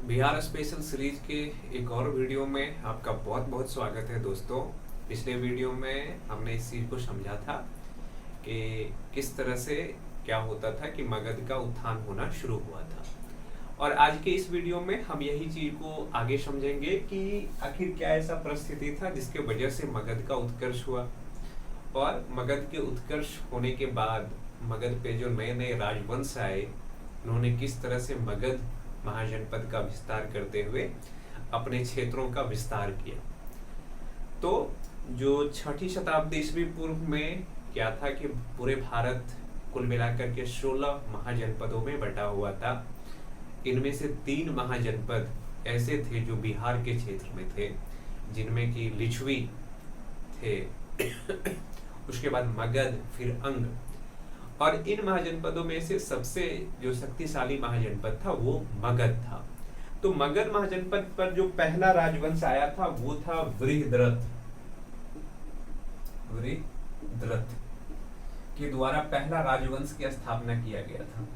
Bihar special series के एक और वीडियो में आपका बहुत बहुत स्वागत है दोस्तों। पिछले वीडियो में हमने इस चीज़ को समझा था कि किस तरह से क्या होता था कि मगध का उत्थान होना शुरू हुआ था। और आज के इस वीडियो में हम यही चीज़ को आगे समझेंगे कि आखिर क्या ऐसा परिस्थिति था जिसके वजह से मगध का उत्कर्ष हुआ, और मगध के उत्कर्ष होने के बाद मगध पे जो नए नए राजवंश आए उन्होंने किस तरह से मगध महाजनपद का विस्तार करते हुए अपने क्षेत्रों का विस्तार किया। तो जो छठी शताब्दी ईस्वी पूर्व में क्या था कि पूरे भारत कुल मिलाकर के 16 महाजनपदों में बटा हुआ था। इनमें से 3 महाजनपद ऐसे थे जो बिहार के क्षेत्र में थे, जिनमें कि लिच्छवी थे उसके बाद मगध, फिर अंग। और इन महाजनपदों में से सबसे जो शक्तिशाली महाजनपद था वो मगध था। तो मगध महाजनपद पर जो पहला राजवंश आया था वो था वृहद्रथ। वृहद्रथ के द्वारा पहला राजवंश की स्थापना किया गया था।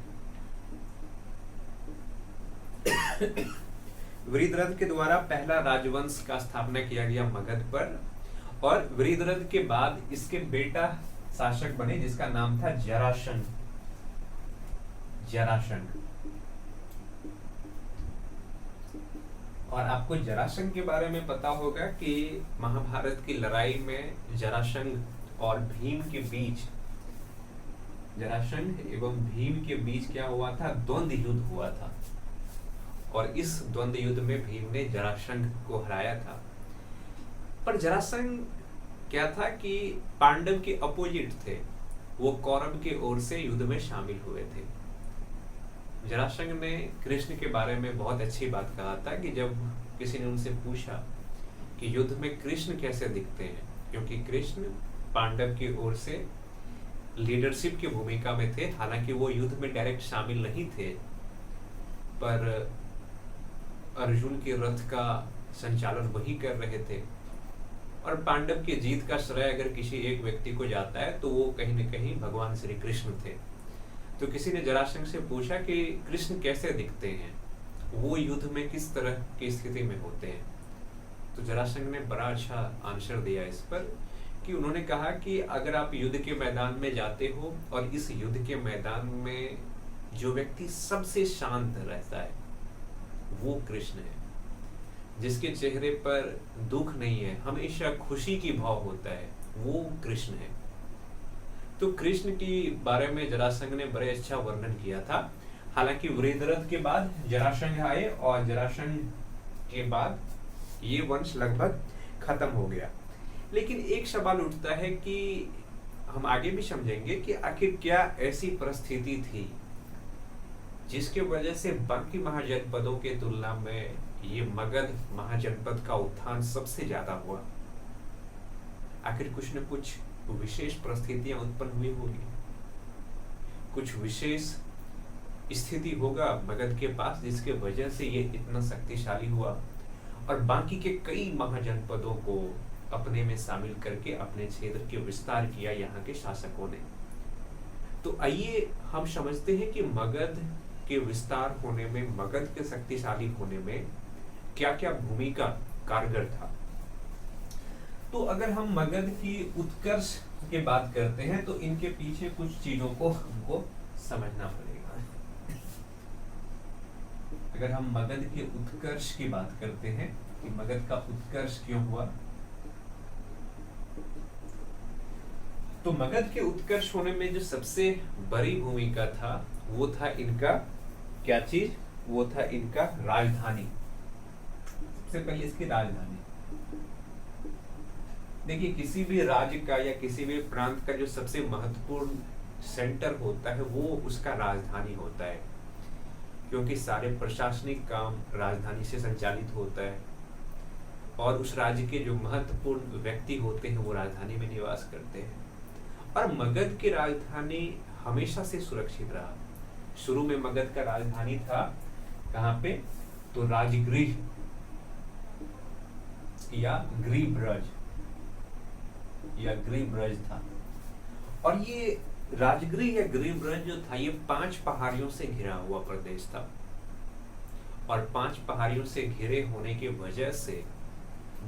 वृहद्रथ के द्वारा पहला राजवंश का स्थापना किया गया मगध पर। और वृहद्रथ के बाद इसके बेटा शासक बने जिसका नाम था जरासंध। जरासंध। और आपको जरासंध के बारे में पता होगा कि महाभारत की लड़ाई में जरासंध और भीम के बीच, जरासंध एवं भीम के बीच क्या हुआ था, द्वंद्व युद्ध हुआ था। और इस द्वंद्व युद्ध में भीम ने जरासंध को हराया था। पर जरासंध क्या था कि पांडव के अपोजिट थे, वो कौरव के ओर से युद्ध में शामिल हुए थे। जरासंध ने कृष्ण के बारे में बहुत अच्छी बात कहा था कि जब किसी ने उनसे पूछा कि युद्ध में कृष्ण कैसे दिखते हैं, क्योंकि कृष्ण पांडव की ओर से लीडरशिप की भूमिका में थे। हालांकि वो युद्ध में डायरेक्ट शामिल नहीं थे, पर अर्जुन के रथ का संचालन वही कर रहे थे। और पांडव की जीत का श्रेय अगर किसी एक व्यक्ति को जाता है तो वो कहीं न कहीं भगवान श्री कृष्ण थे। तो किसी ने जरासंध से पूछा कि कृष्ण कैसे दिखते हैं, वो युद्ध में किस तरह की स्थिति में होते हैं। तो जरासंध ने बड़ा अच्छा आंसर दिया इस पर कि उन्होंने कहा कि अगर आप युद्ध के मैदान में जाते हो और इस युद्ध के मैदान में जो व्यक्ति सबसे शांत रहता है वो कृष्ण है, जिसके चेहरे पर दुख नहीं है, हमेशा खुशी की भाव होता है, वो कृष्ण है। तो कृष्ण के बारे में जरासंध ने बड़े अच्छा वर्णन किया था। हालांकि वृहद्रथ के बाद जरासंध आए और जरासंध के बाद ये वंश लगभग खत्म हो गया। लेकिन एक सवाल उठता है कि हम आगे भी समझेंगे कि आखिर क्या ऐसी परिस्थिति थी जिसके वजह से बाकी महाजनपदों के तुलना में ये मगध महाजनपद का उत्थान सबसे ज्यादा हुआ। आखिर कुछ न कुछ विशेष परिस्थितियां उत्पन्न हुई होगी, कुछ विशेष स्थिति होगा मगध के पास जिसके वजह से ये इतना शक्तिशाली हुआ और बाकी के कई महाजनपदों को अपने में शामिल करके अपने क्षेत्र के विस्तार किया यहाँ के शासकों ने। तो आइए हम समझते हैं कि मगध के विस्तार होने में, मगध के शक्तिशाली होने में क्या क्या भूमिका कारगर था। तो अगर हम मगध की उत्कर्ष की बात करते हैं तो इनके पीछे कुछ चीजों को हमको समझना पड़ेगा। अगर हम मगध के उत्कर्ष की बात करते हैं कि मगध का उत्कर्ष क्यों हुआ, तो मगध के उत्कर्ष होने में जो सबसे बड़ी भूमिका था वो था इनका क्या चीज, वो था इनका राजधानी। सबसे पहले इसकी राजधानी। देखिए, किसी भी राज्य का या किसी भी प्रांत का जो सबसे महत्वपूर्ण सेंटर होता है वो उसका राजधानी होता है, क्योंकि सारे प्रशासनिक काम राजधानी से संचालित होता है और उस राज्य के जो महत्वपूर्ण व्यक्ति होते हैं वो राजधानी में निवास करते हैं। और मगध की राजधानी हमेशा से सुरक्षित रहा। शुरू में मगध का राजधानी था कहाँ पे, तो राजगृह या गृहब्रज था। और ये राजगृह या गृहब्रज जो था ये 5 पहाड़ियों से घिरा हुआ प्रदेश था। और 5 पहाड़ियों से घिरे होने की वजह से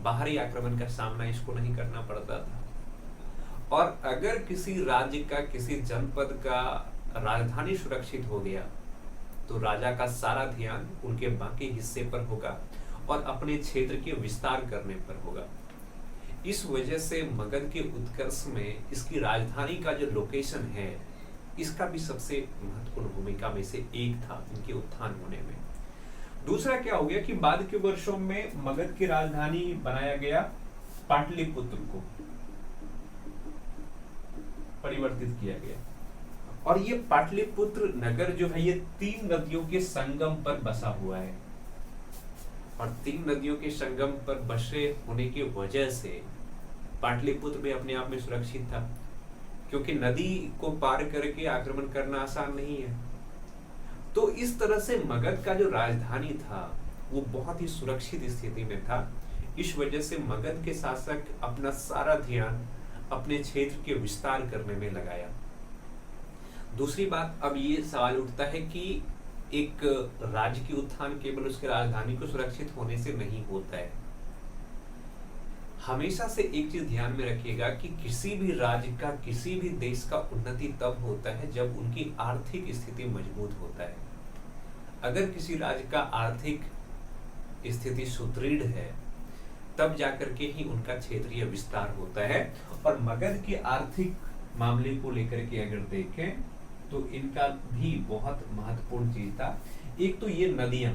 बाहरी आक्रमण का सामना इसको नहीं करना पड़ता था। और अगर किसी राज्य का, किसी जनपद का राजधानी सुरक्षित हो गया तो राजा का सारा ध्यान उनके बाकी हिस्से पर होगा और अपने क्षेत्र के विस्तार करने पर होगा। इस वजह से मगध के उत्कर्ष में इसकी राजधानी का जो लोकेशन है, इसका भी सबसे महत्वपूर्ण भूमिका में से एक था इनके उत्थान होने में। दूसरा क्या हो गया कि बाद के वर्षों में मगध की राजधानी बनाया गया, पाटलिपुत्र को परिवर्तित किया गया। और ये पाटलिपुत्र नगर जो है, ये 3 नदियों के संगम पर बसा हुआ है। और 3 नदियों के संगम पर बसे होने की वजह से पाटलिपुत्र भी अपने आप में सुरक्षित था, क्योंकि नदी को पार करके आक्रमण करना आसान नहीं है। तो इस तरह से मगध का जो राजधानी था वो बहुत ही सुरक्षित स्थिति में था। इस वजह से मगध के शासक अपना सारा ध्यान अपने क्षेत्र के विस्तार करने में लगाया। दूसरी बात, अब ये सवाल उठता है कि एक राज्य की उत्थान केवल उसके राजधानी को सुरक्षित होने से नहीं होता है। हमेशा से एक चीज ध्यान में रखिएगा कि किसी भी राज्य का, किसी भी देश का उन्नति तब होता है जब उनकी आर्थिक स्थिति मजबूत होता है। अगर किसी राज्य का आर्थिक स्थिति सुदृढ़ है तब जाकर के ही उनका क्षेत्रीय विस्तार होता है। और मगध के आर्थिक मामले को लेकर के अगर देखें तो इनका भी बहुत महत्वपूर्ण चीज था। एक तो ये नदियां,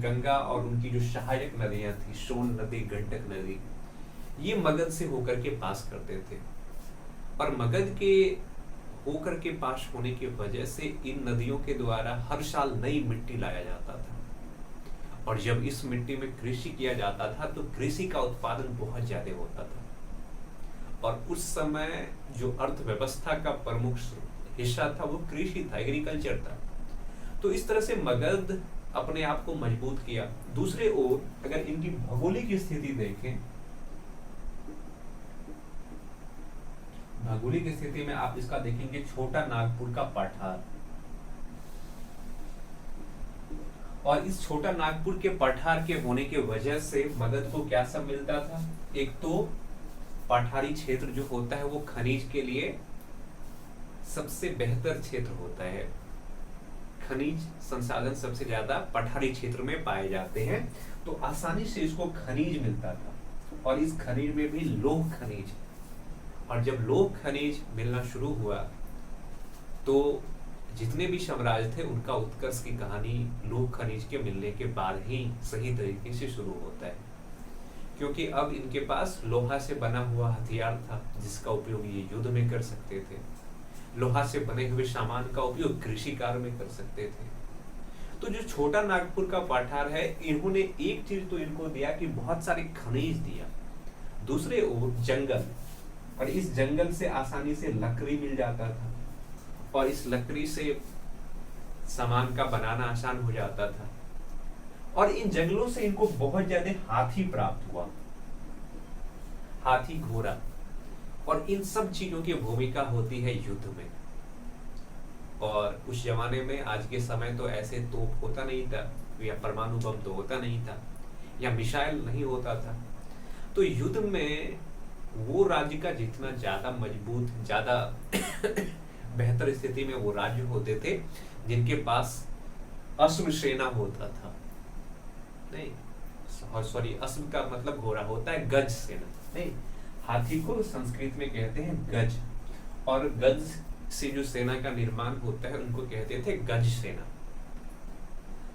गंगा और उनकी जो सहायक नदियां थी, सोन नदी, गंडक नदी, ये मगध से होकर के पास करते थे। और मगध के होकर के पास होने की वजह से इन नदियों के द्वारा हर साल नई मिट्टी लाया जाता था। और जब इस मिट्टी में कृषि किया जाता था तो कृषि का उत्पादन बहुत ज्यादा होता था। और उस समय जो अर्थव्यवस्था का प्रमुख हिस्सा था वो कृषि था, एग्रीकल्चर था। तो इस तरह से मगध अपने आप को मजबूत किया। दूसरे ओर अगर इनकी भौगोलिक स्थिति देखें, भौगोलिक स्थिति में आप इसका देखेंगे छोटा नागपुर का पठार। और इस छोटा नागपुर के पठार के होने की वजह से मगध को क्या सब मिलता था? एक तो पठारी क्षेत्र जो होता है वो खनिज के लिए सबसे बेहतर क्षेत्र होता है। खनिज संसाधन सबसे ज्यादा पठारी क्षेत्र में पाए जाते हैं, तो आसानी से इसको खनिज मिलता था। और इस खनिज में भी लौह खनिज, और जब लौह खनिज मिलना शुरू हुआ तो जितने भी साम्राज्य थे उनका उत्कर्ष की कहानी लौह खनिज के मिलने के बाद ही सही तरीके से शुरू होता है। क्योंकि अब इनके पास लोहा से बना हुआ हथियार था जिसका उपयोग ये युद्ध में कर सकते थे। लोहा से बने हुए सामान का उपयोग कृषि कार्य में कर सकते थे। तो जो छोटा नागपुर का पठार है, इन्होंने एक चीज तो इनको दिया कि बहुत सारे खनिज दिया। दूसरे ओर जंगल, और इस जंगल से आसानी से लकड़ी मिल जाता था और इस लकड़ी से सामान का बनाना आसान हो जाता था। और इन जंगलों से इनको बहुत ज्यादा हाथी प्राप्त हुआ, हाथी, घोड़ा। और इन सब चीजों की भूमिका होती है युद्ध में। और उस जमाने में, आज के समय तो ऐसे तोप होता नहीं था, या परमाणु बम तो होता नहीं था, या मिसाइल नहीं होता था। तो युद्ध में वो राज्य का जितना ज्यादा मजबूत, ज्यादा बेहतर स्थिति में वो राज्य होते थे जिनके पास अश्व सेना होता था। नहीं, सॉरी, अश्व का मतलब घोड़ा होता है, गज सेना। नहीं, हाथी को संस्कृत में कहते हैं गज, और गज से जो सेना का निर्माण होता है उनको कहते थे गज सेना।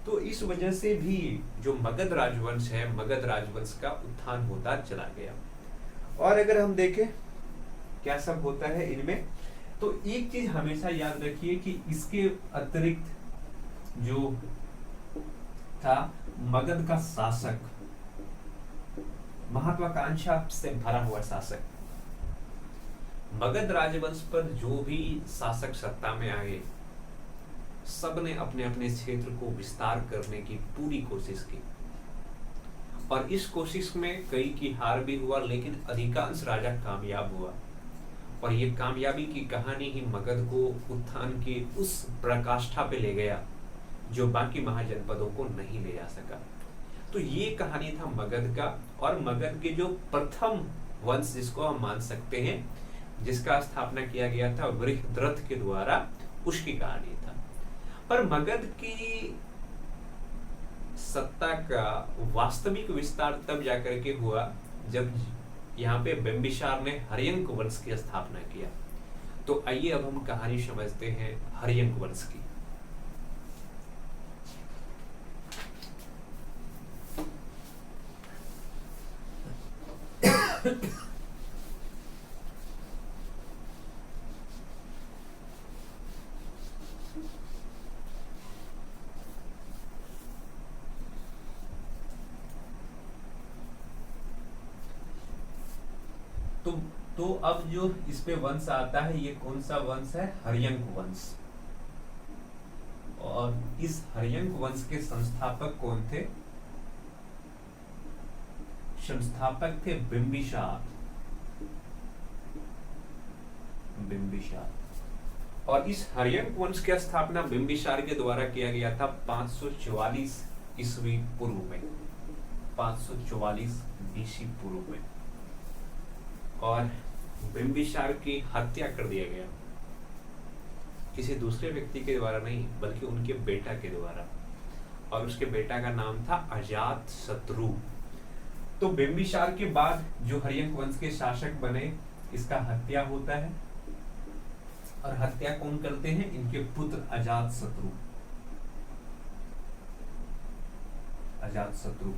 तो इस वजह से भी जो मगध राजवंश है, मगध राजवंश का उत्थान होता चला गया। और अगर हम देखें क्या सब होता है इनमें, तो एक चीज हमेशा याद रखिए कि इसके अतिरिक्त जो था मगध का शासक, महत्वाकांक्षा से भरा हुआ शासक, मगध राजवंश पर जो भी शासक सत्ता में आए, सब ने अपने अपने क्षेत्र को विस्तार करने की पूरी कोशिश की। और इस कोशिश में कई की हार भी हुआ, लेकिन अधिकांश राजा कामयाब हुआ। और ये कामयाबी की कहानी ही मगध को उत्थान की उस प्रकाष्ठा पे ले गया जो बाकी महाजनपदों को नहीं ले जा सका। तो ये कहानी था मगध का, और मगध के जो प्रथम वंश जिसको हम मान सकते हैं, जिसका स्थापना किया गया था वृषद्रथ के द्वारा, उसकी कहानी था। पर मगध की सत्ता का वास्तविक विस्तार तब जाकर के हुआ जब यहाँ पे बिंबिसार ने हर्यंक वंश की स्थापना किया। तो आइए अब हम कहानी समझते हैं हर्यंक वंश की। तो अब जो इस पे वंश आता है, ये कौन सा वंश है? हर्यंक वंश। और इस हर्यंक वंश के संस्थापक कौन थे? संस्थापक थे बिंबिसार। और इस हर्यंक वंश की स्थापना बिंबिसार के द्वारा किया गया था 544 ईस्वी पूर्व में, 544 बीसी पूर्व में। और बिंबिसार की हत्या कर दिया गया, किसी दूसरे व्यक्ति के द्वारा नहीं, बल्कि उनके बेटा के द्वारा। और उसके बेटा का नाम था अजातशत्रु। तो बिंबिसार के बाद जो हर्यंक वंश के शासक बने, इसका हत्या होता है। और हत्या कौन करते हैं? इनके पुत्र अजातशत्रु।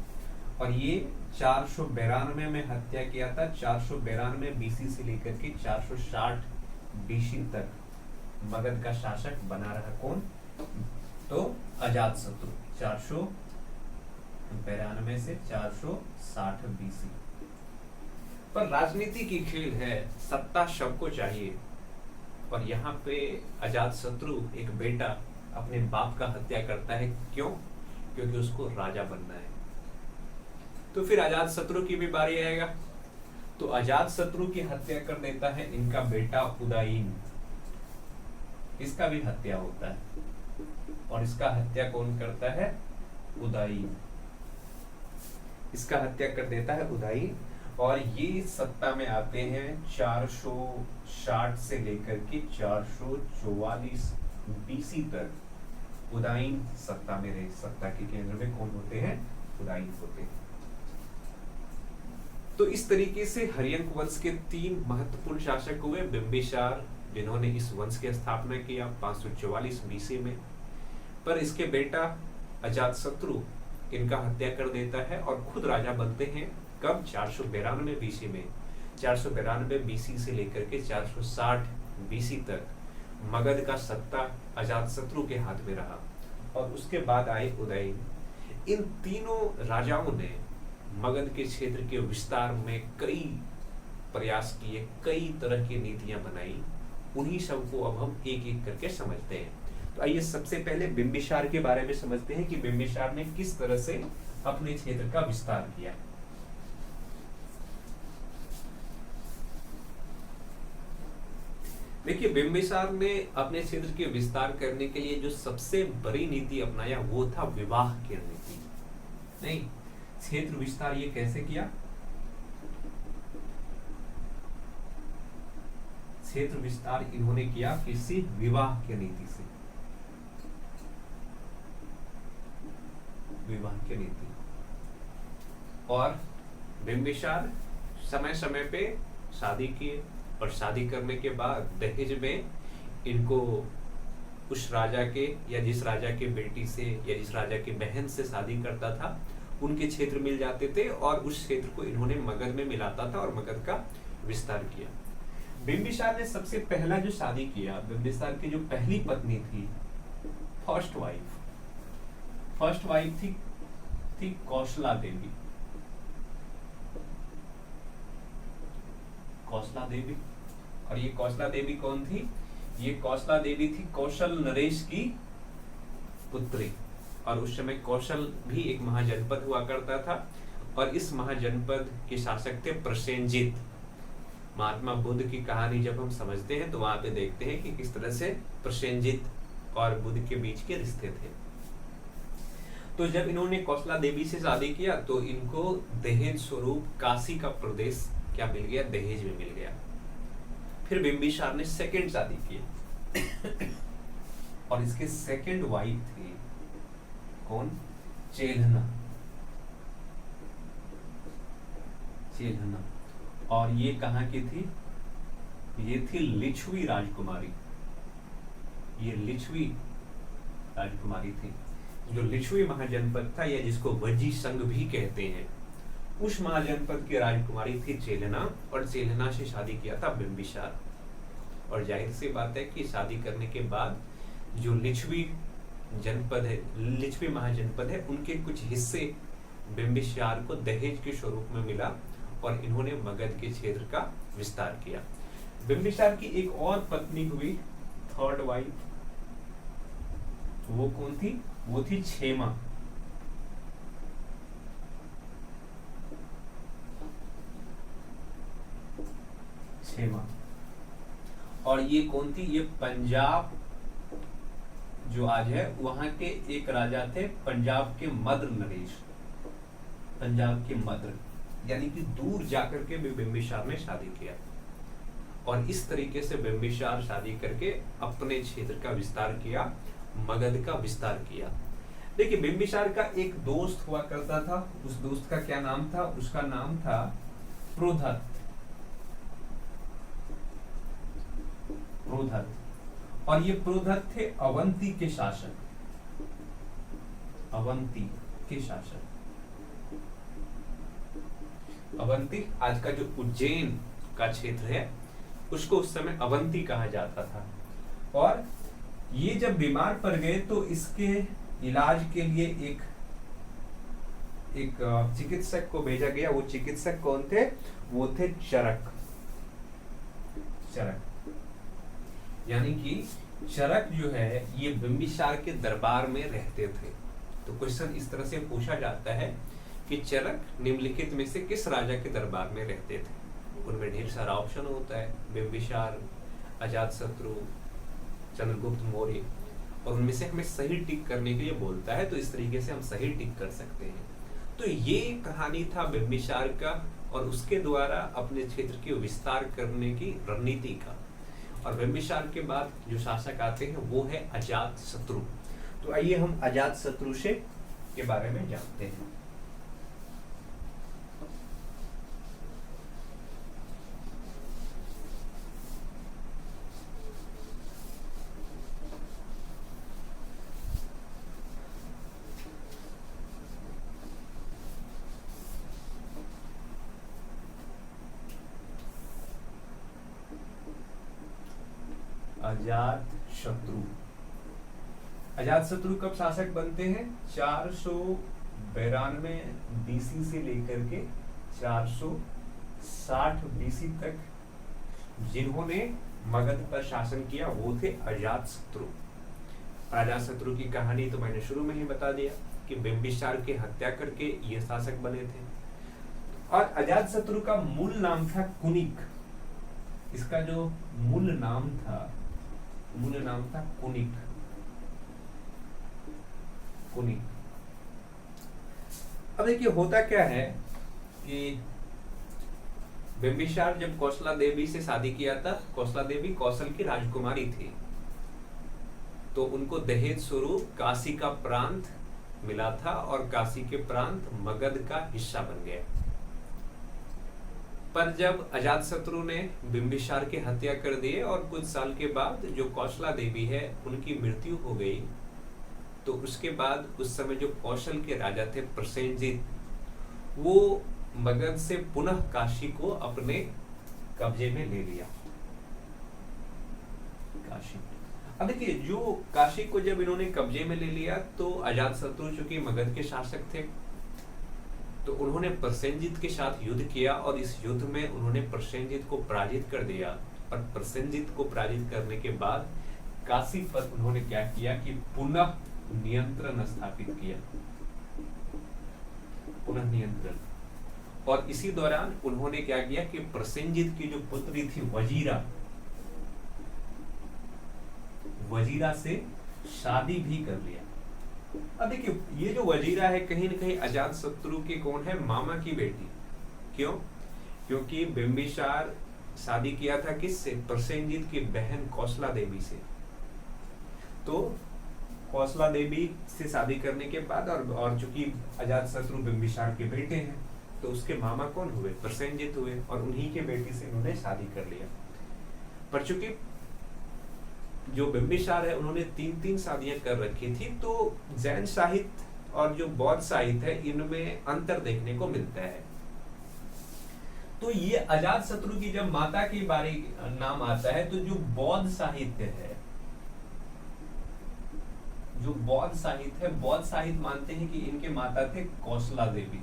और ये 492 में हत्या किया था। 492 बीसी से लेकर के 460 बीसी तक मगध का शासक बना रहा। कौन? तो अजातशत्रु। 492 से 460 बीसी। पर राजनीति की खेल है, सत्ता सबको चाहिए। और यहाँ पे अजातशत्रु एक बेटा अपने बाप का हत्या करता है। क्यों? क्योंकि उसको राजा बनना है। तो फिर अजातशत्रु की भी बारी आएगा। तो अजातशत्रु की हत्या कर देता है इनका बेटा उदयीन। इसका भी हत्या होता है। और इसका हत्या कौन करता है? उदयीन। इसका हत्या कर देता है उदयीन। और ये सत्ता में आते हैं 460 से लेकर के 444 बीसी तक। उदयीन सत्ता में रहे। सत्ता के केंद्र में कौन होते हैं? उदयीन होते हैं। तो इस तरीके से हर्यंक वंश के 3 महत्वपूर्ण शासक हुए। बिंबिसार, जिन्होंने इस वंश की स्थापना किया 544 बीसी में। पर इसके बेटा अजातशत्रु इनका हत्या कर देता है और खुद राजा बनते हैं। कब? 492 बीसी में। 492 बीसी से लेकर के 460 बीसी तक मगध का सत्ता अजातशत्रु के हाथ में रहा। और उसके बाद आए उदयीन। इन तीनों राजाओं ने मगध के क्षेत्र के विस्तार में कई प्रयास किए, कई तरह की नीतियां बनाई। उन्हीं सबको अब हम एक एक करके समझते हैं। तो आइए सबसे पहले बिंबिसार के बारे में समझते हैं कि बिंबिसार ने किस तरह से अपने क्षेत्र का विस्तार किया। देखिए, बिंबिसार ने अपने क्षेत्र के विस्तार करने के लिए जो सबसे बड़ी नीति अपनाया वो था विवाह की नीति। नहीं, क्षेत्र विस्तार ये कैसे किया? क्षेत्र विस्तार इन्होंने किया किसी विवाह की नीति से। विवाह की नीति। और बिंबिसार समय समय पे शादी किए। और शादी करने के बाद दहेज में इनको उस राजा के या जिस राजा के बेटी से या जिस राजा की बहन से शादी करता था उनके क्षेत्र मिल जाते थे। और उस क्षेत्र को इन्होंने मगध में मिलाता था और मगध का विस्तार किया। बिंबिसार ने सबसे पहला जो शादी किया, बिंबिसार की जो पहली पत्नी थी, फर्स्ट वाइफ थी कौशला देवी। और ये कौशला देवी कौन थी? ये कौशला देवी थी कौशल नरेश की पुत्री। और उस समय कौशल भी एक महाजनपद हुआ करता था। और इस महाजनपद के शासक थे प्रसेनजित। महात्मा बुद्ध की कहानी जब हम समझते हैं तो वहां पे देखते हैं कि किस तरह से प्रसेनजित और बुद्ध के बीच के रिश्ते थे। तो जब इन्होंने कौशला देवी से शादी किया तो इनको दहेज स्वरूप काशी का प्रदेश क्या मिल गया, दहेज में मिल गया। फिर बिंबिसार ने सेकंड शादी की और इसके सेकंड वाइफ थी कौन, चेल्हना। चेल्हना, और ये कहाँ की थी, ये थी लिच्छवी राजकुमारी। ये लिच्छवी राजकुमारी थी। जो लिच्छवी महाजनपद था या जिसको वजी संघ भी कहते हैं, उस महाजनपद की राजकुमारी थी चेलना, और चेलना से शादी किया था बिंबिसार। और जाहिर सी बात है कि शादी करने के बाद जो लिच्छवी जनपद है, लिच्छवी महाजनपद है, उनके कुछ हिस्से बिंबिसार को दहेज के स्वरूप में मिला और इन्होंने मगध के क्षेत्र का विस्तार किया। बिंबिसार की एक और पत्नी हुई, थर्ड वाइफ, वो कौन थी, वो थी क्षेमा। क्षेमा, और ये कौन थी, ये पंजाब जो आज है वहां के एक राजा थे, पंजाब के मद्र नरेश। पंजाब के मद्र यानी कि दूर जाकर के बिंबिसार ने शादी किया, और इस तरीके से बिंबिसार शादी करके अपने क्षेत्र का विस्तार किया, मगध का विस्तार किया। देखिए बिंबिसार का एक दोस्त हुआ करता था, उस दोस्त का क्या नाम था, उसका नाम था प्रोधत। प्रोधत, और ये प्रोधत थे अवंती के शासक। अवंती के शासक, अवंती आज का जो उज्जैन का क्षेत्र है उसको उस समय अवंती कहा जाता था। और ये जब बीमार पड़ गए तो इसके इलाज के लिए एक चिकित्सक को भेजा गया। वो चिकित्सक कौन थे, वो थे चरक। चरक यानी कि चरक जो है ये बिंबिसार के दरबार में रहते थे। तो क्वेश्चन इस तरह से पूछा जाता है कि चरक निम्नलिखित में से किस राजा के दरबार में रहते थे। उनमें ढेर सारा ऑप्शन होता है, बिंबिसार, अजातशत्रु, चंद्रगुप्त मौर्य, और उनमें से हमें सही टिक करने के लिए बोलता है, तो इस तरीके से हम सही टिक कर सकते हैं। तो ये कहानी था बिंबिसार का और उसके द्वारा अपने क्षेत्र के विस्तार करने की रणनीति का। और बिंबिसार के बाद जो शासक आते हैं वो है अजातशत्रु। तो आइए हम अजातशत्रु से के बारे में जानते हैं। अजातशत्रु, अजातशत्रु कब शासक बनते हैं, 492 बीसी से लेकर के 460 बीसी तक जिन्होंने मगध पर शासन किया वो थे अजातशत्रु। अजातशत्रु की कहानी तो मैंने शुरू में ही बता दिया कि बिंबिसार की हत्या करके ये शासक बने थे। और अजातशत्रु का मूल नाम था कुनिक। इसका जो मूल नाम था कुनिक। कुनिक। अब देखिए होता क्या है कि बिंबिसार जब कौशला देवी से शादी किया था, कौशला देवी कौशल की राजकुमारी थी, तो उनको दहेज स्वरूप काशी का प्रांत मिला था और काशी के प्रांत मगध का हिस्सा बन गया। पर जब अजातशत्रु ने बिंबिसार की हत्या कर दी और कुछ साल के बाद जो कौशला देवी है उनकी मृत्यु हो गई, तो उसके बाद उस समय जो कौशल के राजा थे प्रसेनजित, वो मगध से पुनः काशी को अपने कब्जे में ले लिया। काशी, अब देखिए जो काशी को जब इन्होंने कब्जे में ले लिया तो अजातशत्रु चूंकि मगध के शासक थे, तो उन्होंने प्रसेनजित के साथ युद्ध किया और इस युद्ध में उन्होंने प्रसेनजित को पराजित कर दिया। और प्रसेनजित को पराजित करने के बाद काशी पर उन्होंने क्या किया कि पुनः नियंत्रण स्थापित किया, पुनः नियंत्रण। और इसी दौरान उन्होंने क्या किया कि प्रसेनजित की जो पुत्री थी वजीरा, वजीरा से शादी भी कर लिया। अब देखिए, ये जो वजीरा है कहीं ना कहीं अजात शत्रु के कौन है, मामा की बेटी। क्यों? क्योंकि बिंबिसार शादी किया था किससे, प्रसेनजीत की बहन कौशला देवी से। तो कौशला देवी से शादी करने के बाद और चूंकि अजात शत्रु बिंबिसार के बेटे हैं, तो उसके मामा कौन हुए, प्रसेनजीत हुए, और उन्हीं के बेटी से इन्होंने शादी कर लिया। पर चूंकि जो बिंबिसार है उन्होंने 3-3 शादियां कर रखी थी, तो जैन साहित्य और जो बौद्ध साहित्य है इनमें अंतर देखने को मिलता है। तो ये अजात शत्रु की जब माता के बारे नाम आता है, तो जो बौद्ध साहित्य है, जो बौद्ध साहित्य है, बौद्ध साहित्य मानते हैं कि इनके माता थे कौशला देवी।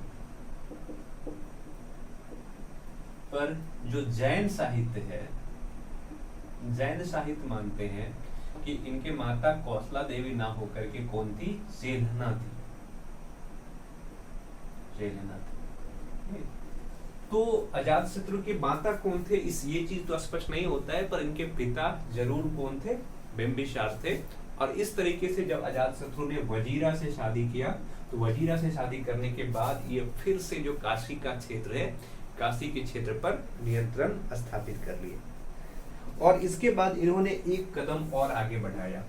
पर जो जैन साहित्य है, जैन साहित्य मानते हैं कि इनके माता कौशला देवी ना होकर के कौन थी, जेलहना थी, जेलहना थी। तो अजातशत्रु के माता कौन थे, इस ये चीज तो स्पष्ट नहीं होता है, पर इनके पिता जरूर कौन थे, बिंबिसार थे। और इस तरीके से जब अजातशत्रु ने वजीरा से शादी किया, तो वजीरा से शादी करने के बाद ये फिर से जो काशी का क्षेत्र है, काशी के क्षेत्र पर नियंत्रण स्थापित कर लिया। और इसके बाद इन्होंने एक कदम और आगे बढ़ाया,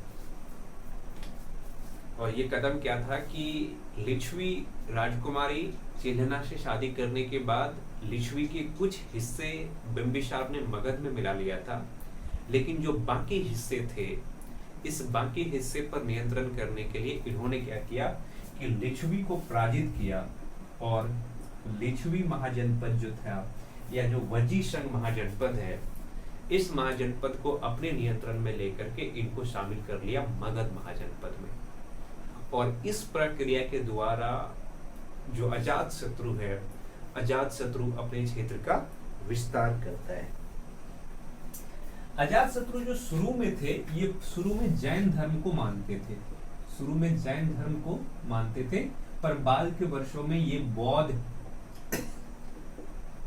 और ये कदम क्या था कि लिच्छवी राजकुमारी चिन्हना से शादी करने के बाद लिच्छवी के कुछ हिस्से बिंबिसार ने मगध में मिला लिया था, लेकिन जो बाकी हिस्से थे, इस बाकी हिस्से पर नियंत्रण करने के लिए इन्होंने क्या किया कि लिच्छवी को पराजित किया, और लिच्छवी महाजनपद जो था, या जो वजी संघ महाजनपद है, इस महाजनपद को अपने नियंत्रण में लेकर के इनको शामिल कर लिया मगध महाजनपद में। और इस प्रक्रिया के द्वारा जो अजातशत्रु है, अजातशत्रु अपने क्षेत्र का विस्तार करता है। अजातशत्रु जो शुरू में थे, ये शुरू में जैन धर्म को मानते थे, शुरू में जैन धर्म को मानते थे, पर बाद के वर्षों में ये बौद्ध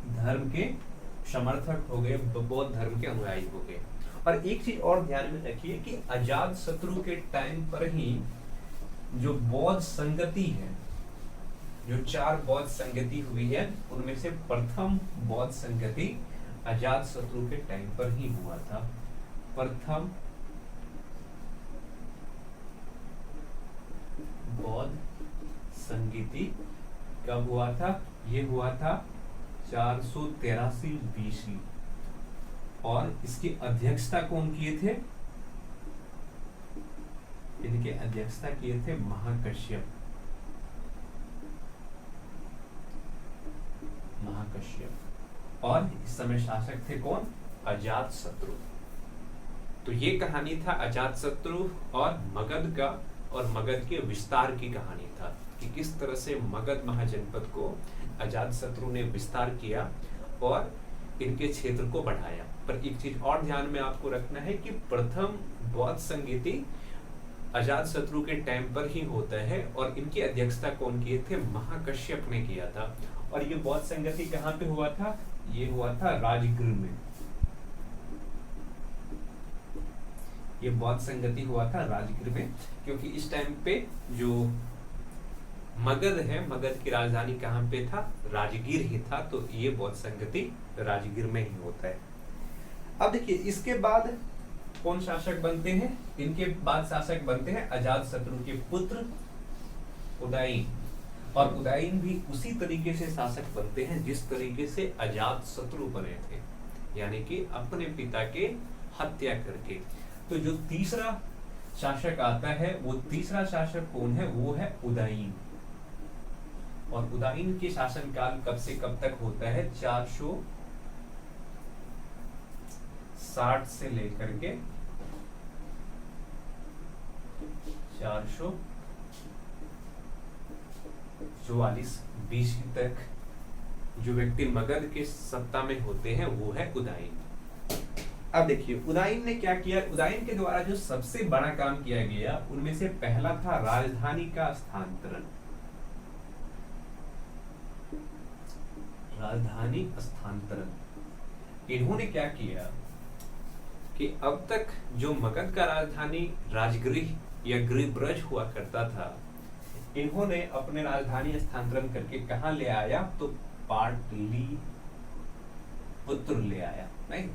धर्म के समर्थक हो गए, बौद्ध धर्म के अनुयायी हो गए। और एक चीज और ध्यान में रखिए कि अजातशत्रु के टाइम पर ही जो बौद्ध संगति है, जो 4 बौद्ध संगति हुई है, उनमें से प्रथम बौद्ध संगति अजातशत्रु के टाइम पर ही हुआ था। प्रथम बौद्ध संगति कब हुआ था? ये हुआ था 483 BC, और इसकी अध्यक्षता कौन किए थे? इनके अध्यक्षता किए थे महाकश्यप। और इस समय शासक थे कौन? अजातशत्रु। तो ये कहानी था अजातशत्रु और मगध का, और मगध के विस्तार की कहानी था कि किस तरह से मगध महाजनपद को अजातशत्रु ने विस्तार किया और इनके क्षेत्र को बढ़ाया। पर एक चीज और ध्यान में आपको रखना है कि प्रथम बौद्ध संगीति अजातशत्रु के टाइम पर ही होता है, और इनकी अध्यक्षता कौन किए थे? महाकश्यप ने किया था। और ये बौद्ध संगति कहाँ पे हुआ था? ये हुआ था राजगृह में। ये बौद्ध संगति हुआ था राजगृह में, क्योंकि इस टाइम पे जो मगध है, मगध की राजधानी कहाँ पे था? राजगीर ही था। तो ये बौद्ध संगति राजगीर में ही होता है। अब देखिए, इसके बाद कौन शासक बनते हैं? इनके बाद शासक बनते हैं अजातशत्रु के पुत्र उदयन। और उदयन भी उसी तरीके से शासक बनते हैं जिस तरीके से अजातशत्रु बने थे, यानी कि अपने पिता के हत्या करके। तो जो तीसरा शासक आता है, वो तीसरा शासक कौन है? वो है उदयन। और उदयन के शासनकाल कब से कब तक होता है? 460 से लेकर के 444 BC तक जो व्यक्ति मगध के सत्ता में होते हैं वो है उदयन। अब देखिए, उदयन ने क्या किया? उदयन के द्वारा जो सबसे बड़ा काम किया गया, उनमें से पहला था राजधानी का स्थानांतरण। राजधानी स्थानांतरण। इन्होंने क्या किया कि अब तक जो मगध का राजधानी राजगृह या गृहब्रज हुआ करता था, इन्होंने अपने राजधानी स्थानांतरण करके कहाँ ले आया, तो पाटलिपुत्र ले आया। नहीं,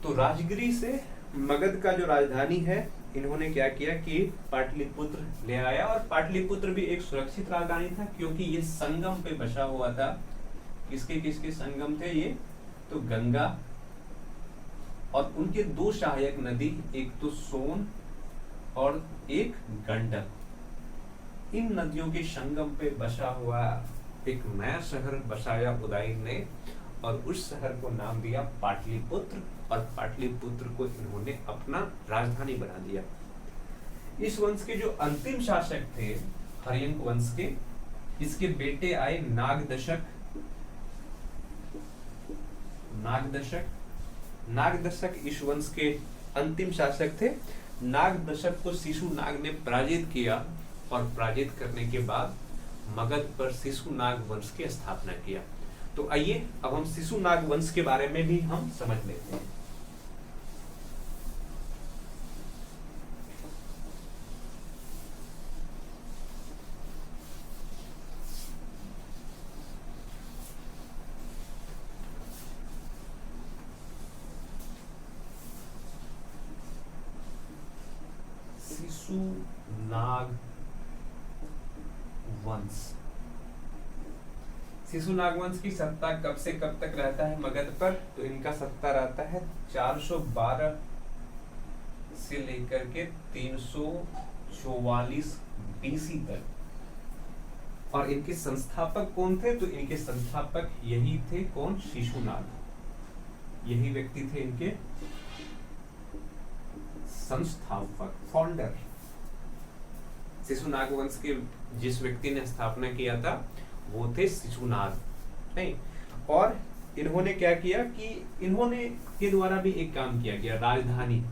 तो राजगिरी से मगध का जो राजधानी है इन्होंने क्या किया कि पाटलिपुत्र ले आया। और पाटलिपुत्र भी एक सुरक्षित राजधानी था क्योंकि ये संगम पे बसा हुआ था। किसके किसके संगम थे ये, तो गंगा और उनके दो सहायक नदी, एक तो सोन और एक गंडक, इन नदियों के संगम पे बसा हुआ एक नया शहर बसाया उदयन ने, और उस शहर को नाम दिया पाटलिपुत्र, और पाटलिपुत्र को इन्होंने अपना राजधानी बना दिया। इस वंश के जो अंतिम शासक थे हर्यंक वंश के, इसके बेटे आए नागदशक। नागदशक इस वंश के अंतिम शासक थे। नागदशक को शिशुनाग ने पराजित किया, और पराजित करने के बाद मगध पर शिशुनाग वंश की स्थापना किया। तो आइए अब हम शिशुनाग वंश के बारे में भी हम समझ लेते हैं। शिशुनाग वंश, शिशुनाग वंश की सत्ता कब से कब तक रहता है मगध पर, तो इनका सत्ता रहता है 412 से लेकर के 344 BC तक। और इनके संस्थापक कौन थे, तो इनके संस्थापक यही थे, कौन, शिशुनाग, यही व्यक्ति थे इनके संस्थापक, फाउंडर। शिशुनाग वंश के जिस व्यक्ति ने स्थापना किया था वो थे शिशुनाग। नहीं, और इन्होंने क्या किया कि इन्होंने के द्वारा भी एक काम किया गया, राजधानी।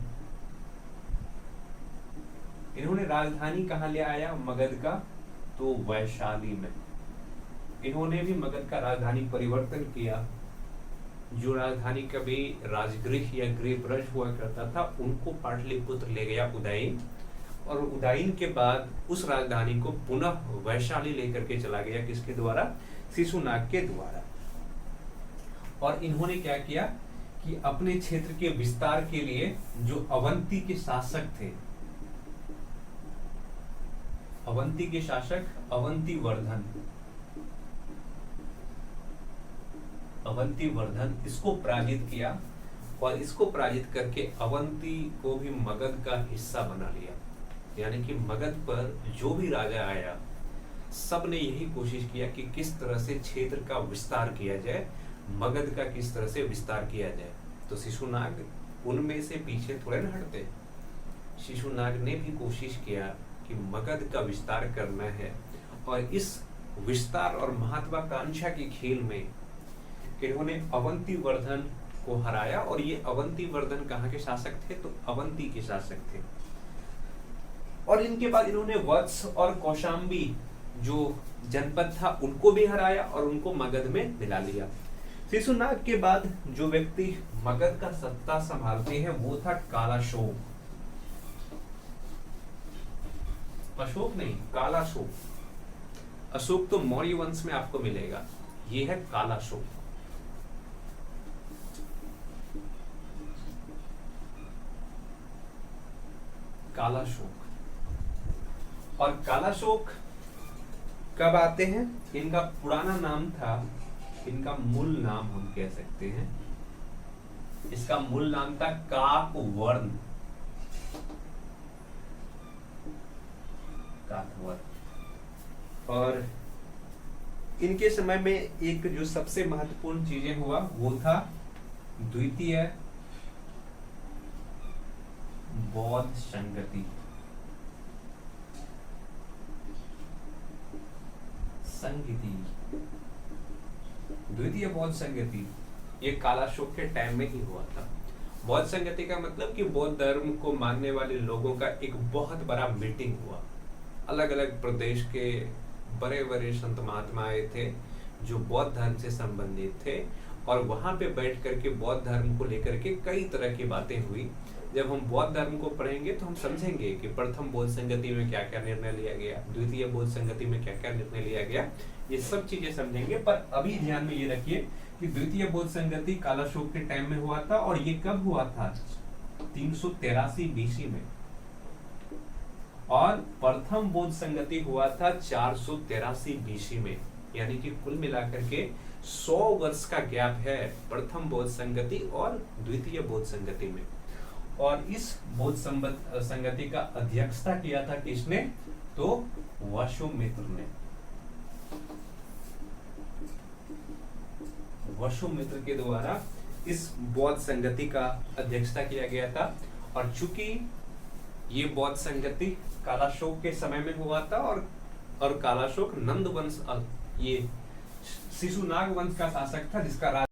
इन्होंने राजधानी कहाँ ले आया मगध का, तो वैशाली में। इन्होंने भी मगध का राजधानी परिवर्तन किया। जो राजधानी कभी राजगृह या गृहब्रज हुआ करता था उनको पाटलिपुत्र ले गया उदयन, और उदयन के बाद उस राजधानी को पुनः वैशाली लेकर के चला गया, किसके द्वारा, शिशुनाग के द्वारा। और इन्होंने क्या किया कि अपने क्षेत्र के विस्तार के लिए जो अवंती के शासक थे, अवंती के शासक अवंतीवर्धन इसको पराजित किया, और इसको पराजित करके अवंती को भी मगध का हिस्सा बना लिया। यानी कि मगध पर जो भी राजा आया सब ने यही कोशिश किया कि किस तरह से क्षेत्र का विस्तार किया जाए, मगध का किस तरह से विस्तार किया जाए। तो शिशुनाग उनमें से पीछे थोड़े न हटते। शिशुनाग ने भी कोशिश किया कि मगध का विस्तार करना है, और इस विस्तार और महत्वाकांक्षा के खेल में इन्होंने अवंतीवर्धन को हराया। और ये अवंतीवर्धन कहाँ के शासक थे, तो अवंती के शासक थे। और इनके बाद इन्होंने वत्स और कौशाम्बी जो जनपद था उनको भी हराया और उनको मगध में मिला लिया। शिशुनाग के बाद जो व्यक्ति मगध का सत्ता संभालते हैं वो था कालाशोक। अशोक नहीं, कालाशोक। अशोक तो मौर्य वंश में आपको मिलेगा, ये है कालाशोक। कालाशोक। और कालाशोक कब आते हैं, इनका पुराना नाम था, इनका मूल नाम हम कह सकते हैं, इसका मूल नाम था काकवर्ण। और इनके समय में एक जो सबसे महत्वपूर्ण चीजें हुआ वो था द्वितीय बौद्ध संगति। द्वितीय बौद्ध संगति ये कालाशोक के टाइम में ही हुआ था। बौद्ध संगति का मतलब कि बौद्ध धर्म को मानने वाले लोगों का एक बहुत बड़ा मीटिंग हुआ। अलग अलग प्रदेश के बड़े बड़े संत महात्मा आए थे जो बौद्ध धर्म से संबंधित थे, और वहां पे बैठ करके बौद्ध धर्म को लेकर के कई तरह की बातें हुई। जब हम बौद्ध धर्म को पढ़ेंगे तो हम समझेंगे कि प्रथम बौद्ध संगति में क्या क्या निर्णय लिया गया, द्वितीय बौद्ध संगति में क्या क्या निर्णय लिया गया, ये सब चीजें समझेंगे। पर अभी ध्यान में ये रखिए कि द्वितीय बौद्ध संगति कालाशोक के टाइम में हुआ था, और ये कब हुआ था? 383 बीसी में। और प्रथम बौद्ध संगति हुआ था 483 बीसी में। यानी कि कुल मिलाकर के 100 वर्ष का गैप है प्रथम बौद्ध संगति और द्वितीय बौद्ध संगति में। और इस बौद्ध संगति का अध्यक्षता किया था किसने? तो वसुमित्र ने। वसुमित्र के द्वारा इस बौद्ध संगति का अध्यक्षता किया गया था। और चूंकि ये बौद्ध संगति कालाशोक के समय में हुआ था, और कालाशोक नंद वंश, ये शिशुनाग वंश का शासक था, जिसका